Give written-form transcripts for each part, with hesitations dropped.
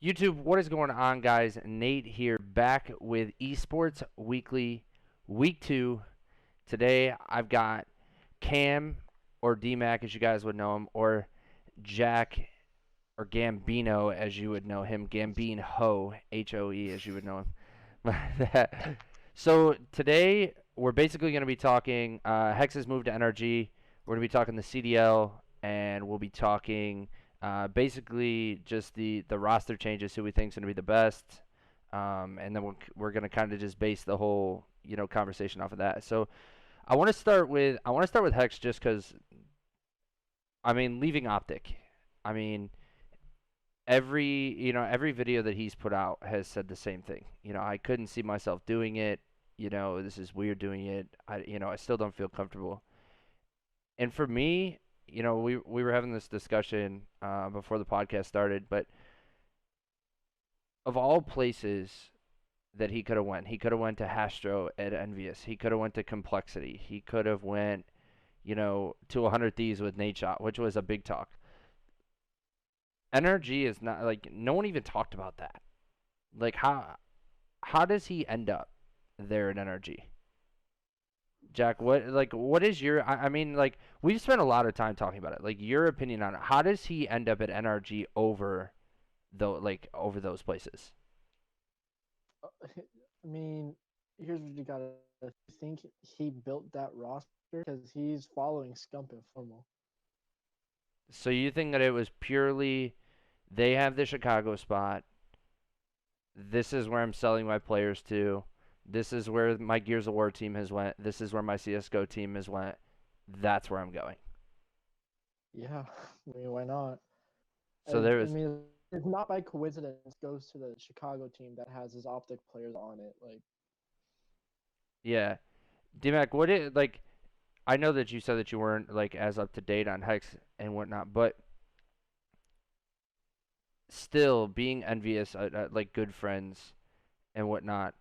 YouTube, what is going on, guys? Nate here, back with Esports Weekly, Week 2. Today, I've got Cam, or Dmac, as you guys would know him, or Jack, or Gxmbinoh, as you would know him. Gxmbinoh, H-O-E, as you would know him. So, today, we're basically going to be talking HECZ's move to NRG. We're going to be talking the CDL, and we'll be talking... basically, just the roster changes, who we think is going to be the best, and then we're going to kind of just base the whole conversation off of that. So I want to start with Hex just because leaving Optic, I mean every video that he's put out has said the same thing. I couldn't see myself doing it. This is weird doing it. I still don't feel comfortable. And for me, we were having this discussion before the podcast started, but of all places that he could have went to Hastro at Envious. He could have went to Complexity. He could have went, to 100 Thieves with Nate Shot, which was a big talk. NRG is not, like, no one even talked about that. Like, how does he end up there at NRG? Jack, what is your? We've spent a lot of time talking about it. Like, your opinion on it. How does he end up at NRG over those places? I mean, here's what you gotta think. He built that roster because he's following Scump and Formal. So you think that it was purely they have the Chicago spot. This is where I'm selling my players to. This is where my Gears of War team has went. This is where my CSGO team has went. That's where I'm going. Yeah, I mean, why not? So there was. I mean, it's not by coincidence goes to the Chicago team that has his Optic players on it. Like, Yeah, Dmac, I know that you said that you weren't like as up to date on Hex and whatnot, but still being envious, like good friends and whatnot.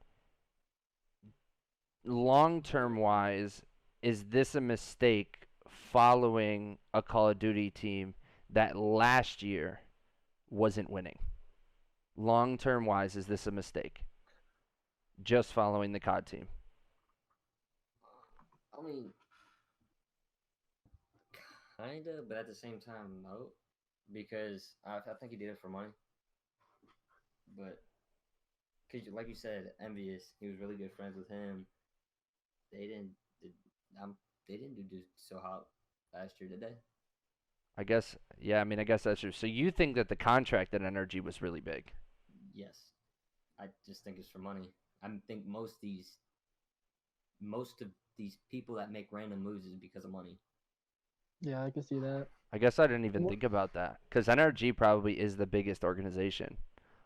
Long term wise, is this a mistake following a Call of Duty team that last year wasn't winning? Long term wise, is this a mistake? Just following the COD team. I mean, kinda, but at the same time, no, because I think he did it for money. But cause like you said, envious. He was really good friends with him. They didn't. They didn't do so hot last year, did they? I guess, yeah, I guess that's true. So you think that the contract at NRG was really big? Yes, I just think it's for money. I think most of these people that make random moves is because of money. yeah, I can see that. I guess I didn't even think about that because NRG probably is the biggest organization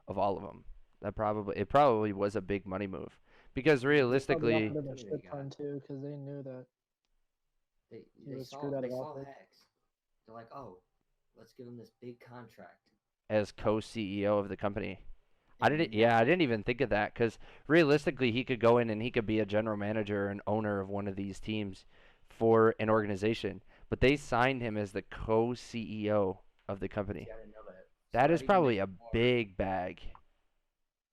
of all of them. It probably was a big money move because realistically, They a shit ton too because they knew that they saw Hex. They're like, oh, let's give him this big contract as co-CEO of the company. I didn't even think of that because realistically, he could go in and he could be a general manager and owner of one of these teams for an organization. But they signed him as the co-CEO of the company. See, I didn't know that. That is probably a big bag.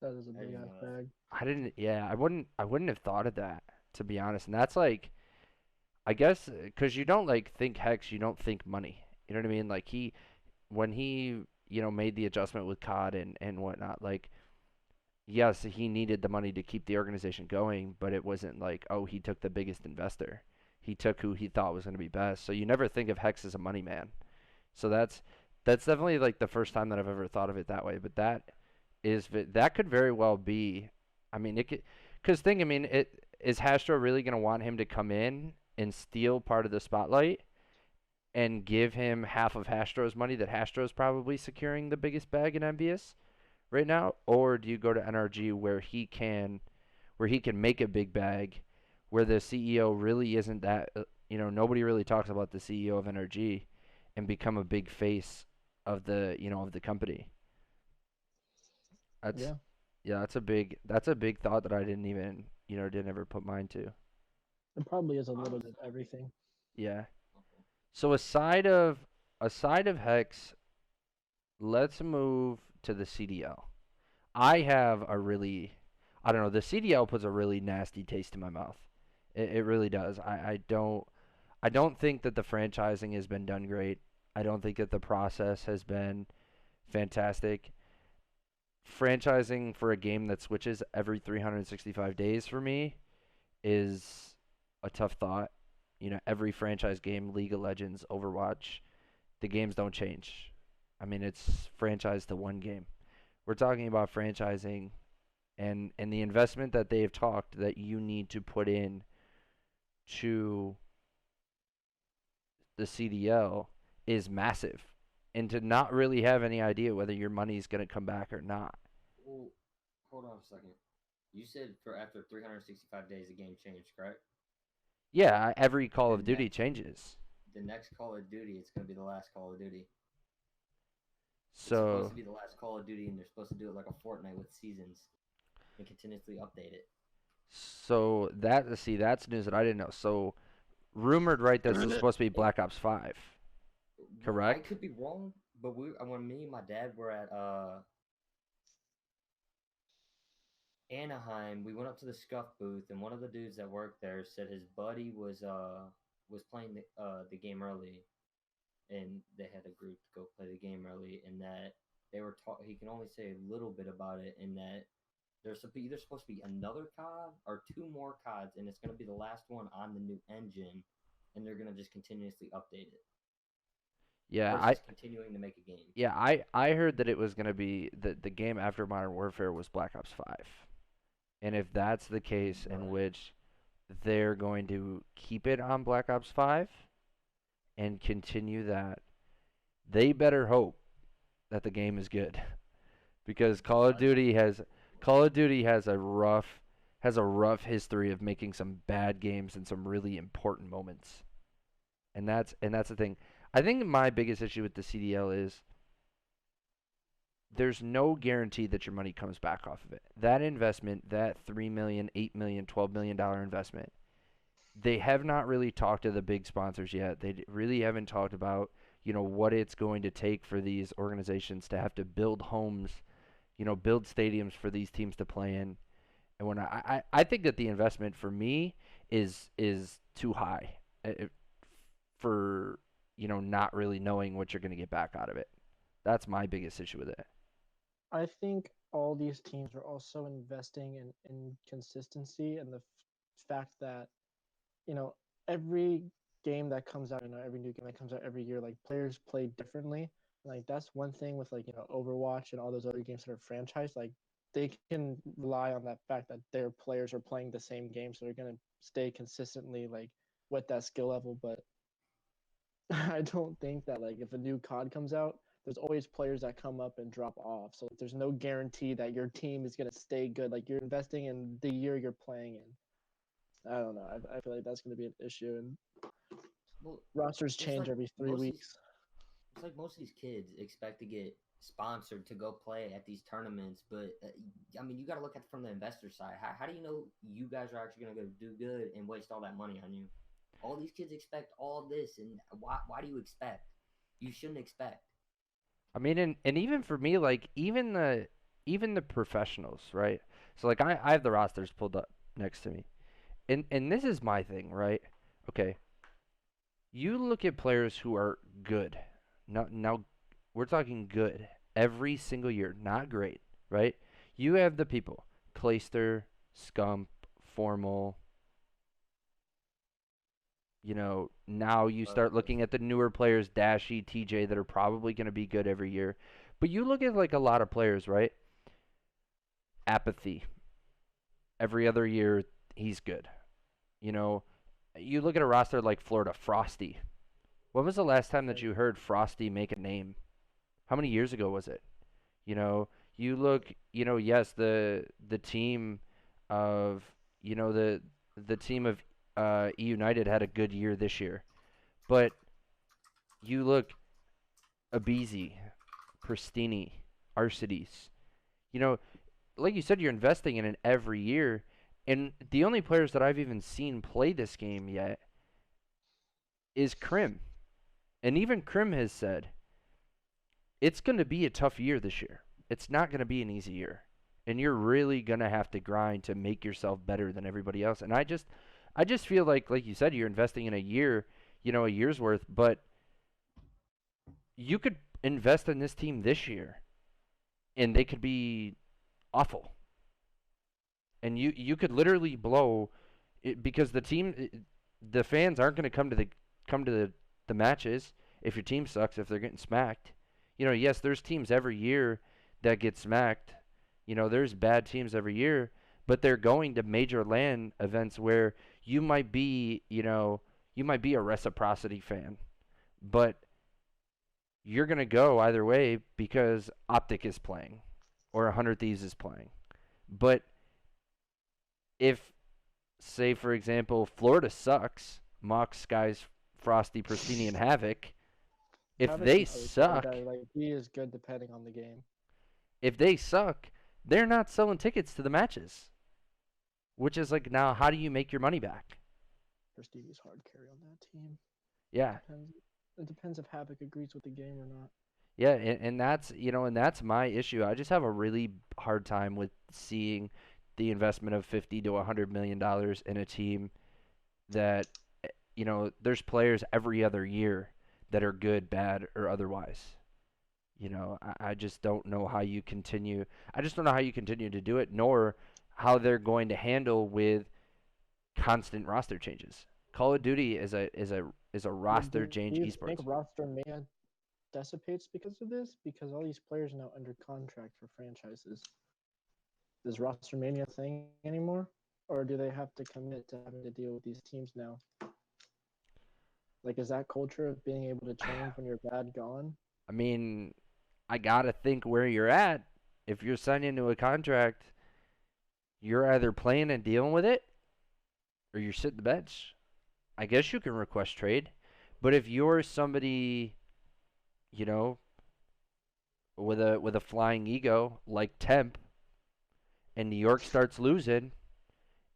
That is a big ass bag. I wouldn't have thought of that, to be honest. And that's like, I guess, because you don't like think Hex, you don't think money. You know what I mean? Like when he made the adjustment with COD and whatnot, like, yes, he needed the money to keep the organization going, but it wasn't like, oh, he took the biggest investor. He took who he thought was going to be best. So you never think of Hex as a money man. So that's definitely like the first time that I've ever thought of it that way. But that could very well be. It could, because is Hastro really going to want him to come in and steal part of the spotlight and give him half of Hastro's money that Hastro's probably securing the biggest bag in MVS right now, or do you go to NRG where he can make a big bag, where the CEO really isn't that nobody really talks about the CEO of NRG, and become a big face of the of the company. That's a big thought that I didn't even didn't ever put mind to. It probably is a little bit of everything. Yeah. So aside of Hex, let's move to the CDL. I have a really, I don't know, the CDL puts a really nasty taste in my mouth. It really does. I don't think that the franchising has been done great. I don't think that the process has been fantastic. Franchising for a game that switches every 365 days for me is a tough thought. You know, every franchise game, League of Legends, Overwatch, the games don't change. I mean, it's franchised to one game. We're talking about franchising and the investment that they've talked that you need to put in to the CDL is massive. And to not really have any idea whether your money is going to come back or not. Well, hold on a second. You said for after 365 days the game changed, correct? Yeah, every Call The of Duty next changes. the next Call of Duty, it's gonna be the last Call of Duty. It's supposed So to be the last Call of Duty, and they're supposed to do it like a Fortnite with seasons and continuously update it. so that see that's news that I didn't know. So rumored right this is supposed to be Black Ops 5. I Correct? could be wrong, but when me and my dad were at Anaheim, we went up to the Scuff booth, and one of the dudes that worked there said his buddy was playing the game early, and they had a group to go play the game early, and that they were he can only say a little bit about it, and that there's either supposed to be another COD or two more CODs, and it's going to be the last one on the new engine, and they're going to just continuously update it. Yeah, Or it's just continuing to make a game. yeah, I heard that it was going to be the game after Modern Warfare was Black Ops 5. And if that's the case in Right. which they're going to keep it on Black Ops 5 and continue that, they better hope that the game is good. Because Call of Duty has a rough history of making some bad games and some really important moments. And that's the thing. I think my biggest issue with the CDL is there's no guarantee that your money comes back off of it. That investment, that 3 million, 8 million, 12 million dollar investment, they have not really talked to the big sponsors yet. They really haven't talked about, what it's going to take for these organizations to have to build homes, build stadiums for these teams to play in. And when I think that the investment for me is too high for, not really knowing what you're going to get back out of it. That's my biggest issue with it. I think all these teams are also investing in consistency and the fact that, you know, every game that comes out, every new game that comes out every year, like players play differently. Like that's one thing with like, Overwatch and all those other games that are franchised. Like they can rely on that fact that their players are playing the same game, so they're gonna stay consistently like with that skill level. But I don't think that like if a new COD comes out, there's always players that come up and drop off. So there's no guarantee that your team is gonna stay good. Like you're investing in the year you're playing in. I don't know. I feel like that's gonna be an issue, and Well, rosters it's change like every three most of these, weeks. it's like most of these kids expect to get sponsored to go play at these tournaments, but I mean, you got to look at it from the investor side. How do you know you guys are actually going to go do good and waste all that money on you? All these kids expect all this, and why do you expect? You shouldn't expect. I mean, and even for me, like even the professionals, right? So like I have the rosters pulled up next to me, and this is my thing, right? Okay, you look at players who are good. Now we're talking good every single year, not great, right? You have the people, Clayster, Scump, Formal. Now you start looking at the newer players, Dashy, TJ, that are probably going to be good every year. But you look at like a lot of players, right? Apathy. Every other year, he's good. You know, you look at a roster like Florida, Frosty. When was the last time that you heard Frosty make a name? How many years ago was it? You know, you look, yes, the team of, the team of E United had a good year this year. But you look Abizi, Pristini, Arcides. You know, like you said, you're investing in it every year. And the only players that I've even seen play this game yet is Krim. And even Krim has said it's going to be a tough year this year. It's not going to be an easy year. and you're really gonna have to grind to make yourself better than everybody else. And I just feel like you said, you're investing in a year, a year's worth, but you could invest in this team this year, and they could be awful, and you could literally blow it because the fans aren't going to come to the matches if your team sucks, if they're getting smacked. Yes, there's teams every year that get smacked. There's bad teams every year, but they're going to major LAN events where you might be a reciprocity fan, but you're going to go either way because Optic is playing or 100 Thieves is playing. But if, say, for example, Florida sucks, Mox, Skies, Frosty, Pristini, and Havoc, if Havoc's they not really suck, bad. Like, he is good depending on the game. if they suck, they're not selling tickets to the matches. Which is like, now, how do you make your money back? Stevie's hard carry on that team. Yeah. It depends if Havoc agrees with the game or not. Yeah, and that's my issue. I just have a really hard time with seeing the investment of $50 to $100 million in a team that, there's players every other year that are good, bad, or otherwise. I just don't know how you continue. I just don't know how you continue to do it, nor how they're going to handle with constant roster changes. Call of Duty is a roster change Do you esports. think roster man dissipates because of this? Because all these players are now under contract for franchises. Is roster mania a thing anymore? Or do they have to commit to having to deal with these teams now? Like, is that culture of being able to change when you're bad gone? I mean, I gotta think where you're at. If you're signing into a contract, you're either playing and dealing with it, or you're sitting the bench. I guess you can request trade, but if you're somebody, you know, with a flying ego like Temp, and New York starts losing,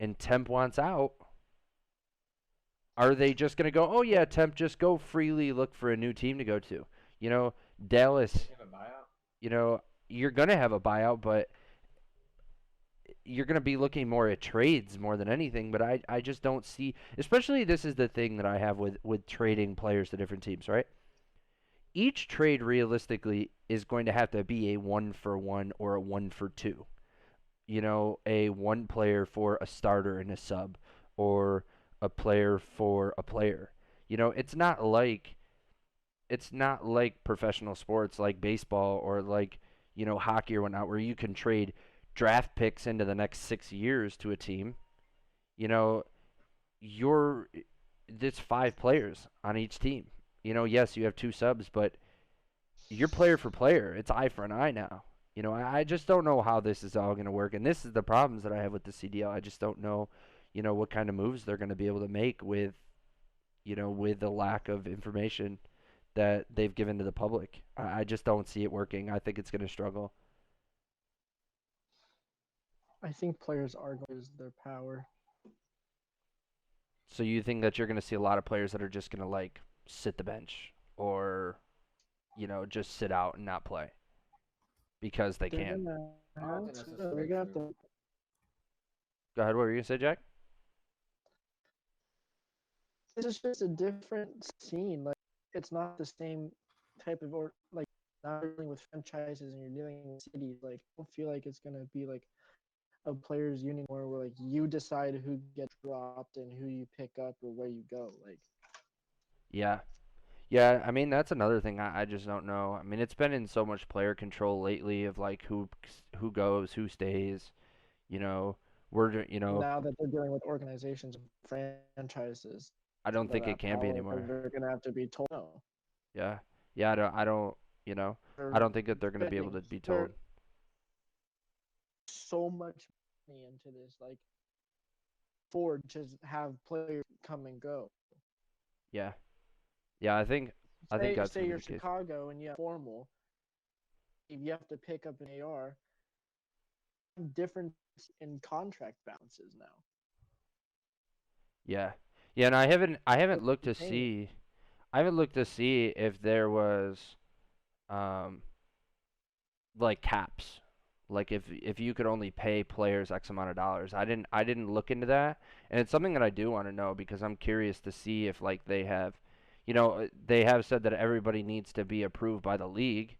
and Temp wants out, are they just gonna go? Oh yeah, Temp, just go freely look for a new team to go to. Dallas. You have a buyout? You're gonna have a buyout, but you're going to be looking more at trades more than anything, but I just don't see, especially this is the thing that I have with trading players to different teams, right? Each trade realistically is going to have to be a 1-for-1 or a 1-for-2. A one player for a starter and a sub, or a player for a player. It's not like professional sports like baseball or like, hockey or whatnot, where you can trade draft picks into the next 6 years to a team. It's 5 players on each team. Yes, you have 2 subs, but you're player for player. It's eye for an eye now. I just don't know how this is all going to work, and this is the problems that I have with the CDL. I just don't know, what kind of moves they're going to be able to make with the lack of information that they've given to the public. I just don't see it working. I think it's going to struggle. I think players are going to use their power. So you think that you're going to see a lot of players that are just going to like sit the bench, or just sit out and not play because they They're can? gonna I don't have think that's to. They're necessarily gonna have true. to. Go ahead. What were you going to say, Jack? This is just a different scene. Like, it's not the same type of not dealing with franchises and you're dealing with cities. Like, I don't feel like it's gonna be like a players' union where like you decide who gets dropped and who you pick up or where you go. Like, Yeah. Yeah, I mean that's another thing I just don't know. I mean it's been in so much player control lately of like who goes, who stays. You know, now that they're dealing with organizations and franchises, I don't think it that can be power, because anymore. they're gonna have to be told no. Yeah, yeah, I don't think that they're gonna be able to be told. They're so much money into this, like, for just have players come and go. Yeah, yeah, I think that's Say gonna be you're the case. Chicago and you have formal, if you have to pick up an AR, difference in contract balances now. Yeah, yeah, and I haven't It's looked to insane. see, I haven't looked to see if there was, like caps. Like if you could only pay players X amount of dollars. I didn't look into that, and it's something that I do want to know because I'm curious to see if like they have, they have said that everybody needs to be approved by the league,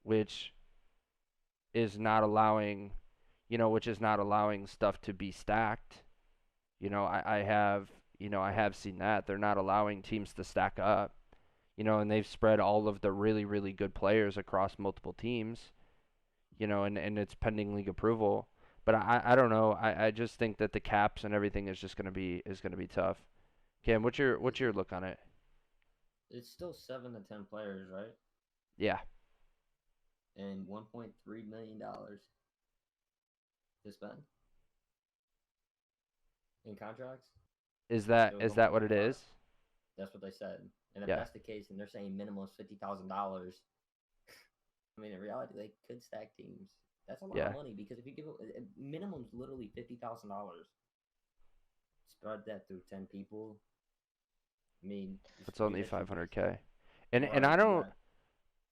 which is not allowing, which is not allowing stuff to be stacked. I have seen that they're not allowing teams to stack up, and they've spread all of the really really good players across multiple teams, and it's pending league approval. But I don't know. I just think that the caps and everything is gonna be tough. Cam, what's your look on it? It's still 7 to 10 players, right? Yeah. And $1.3 million to spend in contracts. Is So that we're is going that back what to it five. is? That's what they said. And if Yeah. that's the case, and they're saying minimum is $50,000, I mean, in reality, they could stack teams. That's a lot Yeah. of money because if you give minimum's literally $50,000, spread that through 10 people. I mean, It's only realistically, 500K. And right? I don't Right.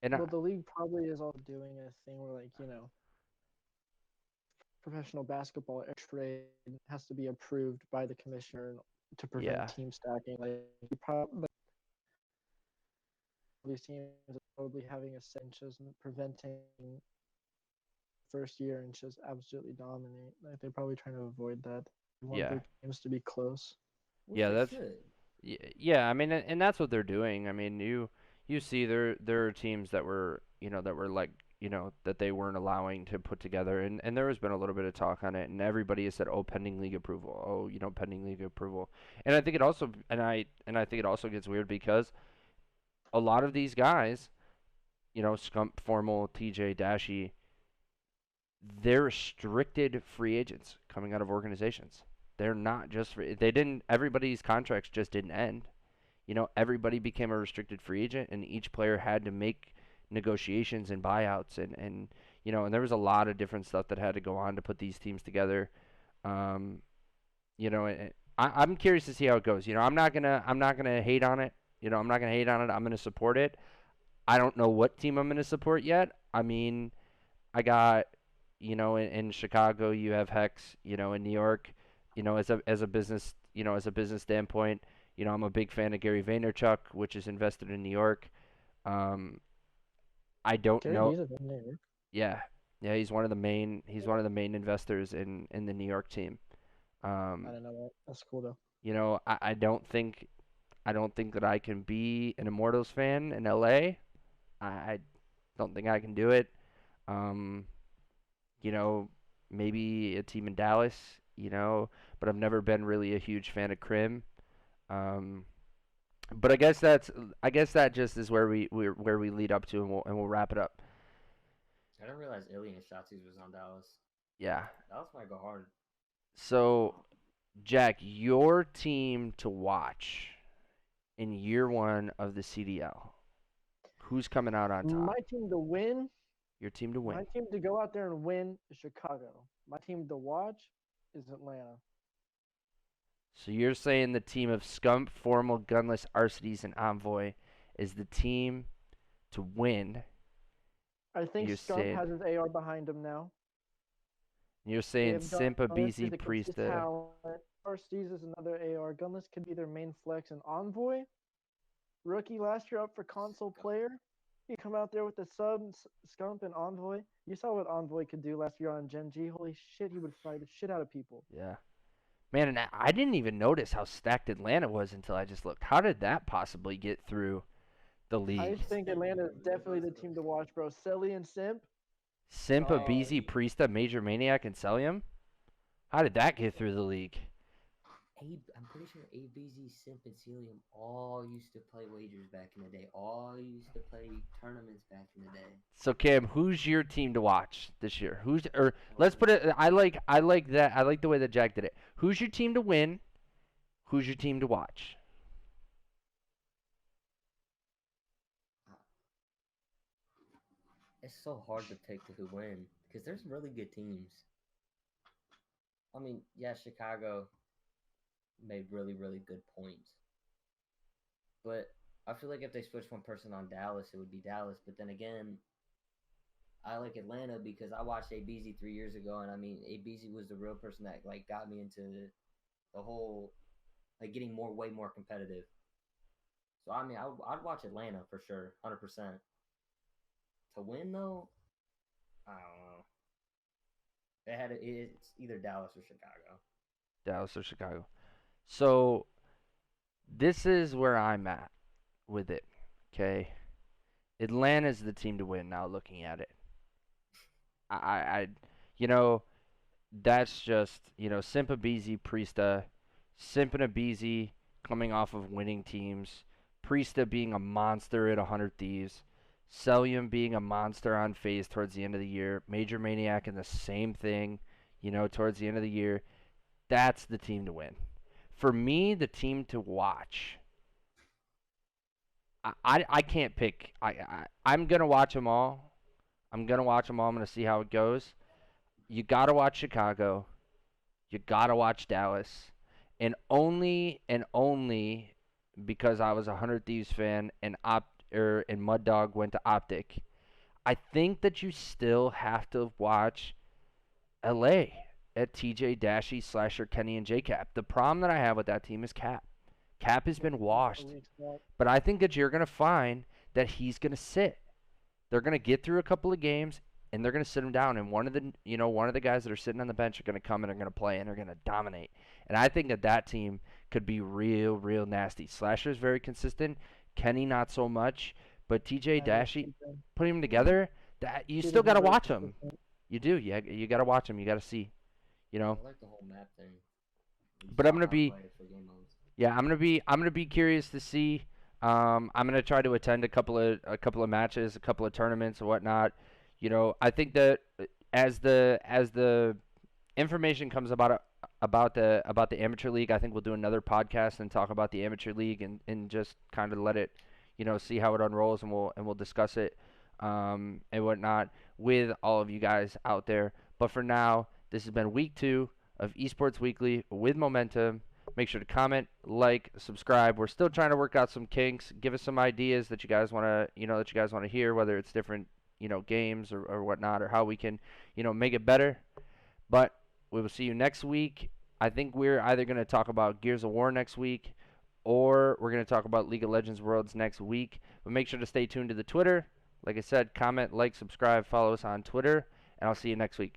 and I, Well, the league probably is all doing a thing where, like, professional basketball X-ray has to be approved by the commissioner to prevent yeah. team stacking. Like, you probably these teams are probably having a sense of preventing first year and just absolutely dominate. Like, they're probably trying to avoid that. They want Yeah. their games to be close. Which Yeah, they that's should. yeah, I mean and that's what they're doing. I mean, you see there are teams that were, like, that they weren't allowing to put together, and there has been a little bit of talk on it, and everybody has said, "Oh, pending league approval. Oh, pending league approval." And I think it also and I think it also gets weird because a lot of these guys, Scump, Formal, TJ, Dashy, they're restricted free agents coming out of organizations. They're not just free. They didn't. Everybody's contracts just didn't end. Everybody became a restricted free agent, and each player had to make negotiations and buyouts, and there was a lot of different stuff that had to go on to put these teams together. Um, I'm curious to see how it goes. I'm not gonna hate on it. I'm not gonna hate on it. I'm gonna support it. I don't know what team I'm gonna support yet. I mean, I got, in Chicago, you have Hex, in New York, as a business standpoint, I'm a big fan of Gary Vaynerchuk, which is invested in New York. Um, I don't Gary know. Vee's a good name. Yeah, yeah, he's one of the main investors in the New York team. I don't know that. That's cool though. I don't think that I can be an Immortals fan in LA. I don't think I can do it. Um, you know, maybe a team in Dallas, but I've never been really a huge fan of Crim. Um, but I guess that just is where we lead up to, and we'll wrap it up. I didn't realize Alien Shotsies was on Dallas. Yeah. Dallas might go hard. So, Jack, your team to watch in year one of the CDL. Who's coming out on top? My team to win. Your team to win. My team to go out there and win is Chicago. My team to watch is Atlanta. So you're saying the team of Scump, Formal, Gunless, Arcides, and Envoy is the team to win. I think You're Scump saying has his AR behind him now. you're They saying have Simpa, Gunless, who's BZ, a consistent Priesta. talent. Arcides is another AR. Gunless could be their main flex. And Envoy, rookie last year up for console player. He come out there with the subs, Scump and Envoy. You saw what Envoy could do last year on Gen G. Holy shit, he would fry the shit out of people. Yeah. Man, and I didn't even notice how stacked Atlanta was until I just looked. How did that possibly get through the I league? think Atlanta is definitely the team to watch, bro. Selly and Simp. Simpa, Oh, BZ, Priesta, Major Maniac, and Celium? How did that get through the league? I'm pretty sure ABZ, Simp, and Celium all used to play wagers back in the day. All used to play tournaments back in the day. So Cam, who's your team to watch this year? Let's put it. I like that. I like the way that Jack did it. Who's your team to win? Who's your team to watch? It's so hard to pick who win because there's really good teams. I mean, yeah, Chicago made really, really good points. But I feel like if they switched one person on Dallas, it would be Dallas. But then again, I like Atlanta because I watched ABZ 3 years ago, and I mean, ABZ was the real person that like got me into the whole like getting way more competitive. So I mean, I'd watch Atlanta for sure, 100%. To win though, I don't know. It's either Dallas or Chicago. Dallas or Chicago. So this is where I'm at with it. Okay, Atlanta's the team to win now. Looking at it, I you know, that's just Simpa Priesta, Simpanabeezy coming off of winning teams, Priesta being a monster at 100 Thieves, Celium being a monster on phase towards the end of the year, Major Maniac in the same thing, towards the end of the year. That's the team to win. For me, the team to watch. I can't pick. I'm gonna watch them all. I'm gonna see how it goes. You gotta watch Chicago. You gotta watch Dallas, and only because I was a 100 Thieves fan and Mud Dog went to Optic. I think that you still have to watch LA at TJ Dashy, Slasher, Kenny, and JCap. The problem that I have with that team is Cap. Cap has been washed, but I think that you're gonna find that he's gonna sit. They're gonna get through a couple of games, and they're going to sit him down. And one of the guys that are sitting on the bench are going to come and are going to play and are going to dominate. And I think that team could be real nasty. Slasher's very consistent. Kenny not so much. But TJ Dashy, putting them together, that you still got to watch them. You do. You got to watch them. You got to see. I like the whole map thing. But I'm gonna be curious to see. I'm gonna try to attend a couple of matches, a couple of tournaments and whatnot. I think that as the information comes about the amateur league, I think we'll do another podcast and talk about the amateur league and just kind of let it, see how it unrolls, and we'll discuss it and whatnot with all of you guys out there. But for now, this has been week 2 of Esports Weekly with Momentum. Make sure to comment, like, subscribe. We're still trying to work out some kinks. Give us some ideas that you guys want to hear, whether it's different games or whatnot, or how we can make it better. But we will see you next week. I think we're either going to talk about Gears of War next week, or we're going to talk about League of Legends Worlds next week. But make sure to stay tuned to the Twitter. Like I said, comment, like, subscribe, follow us on Twitter, and I'll see you next week.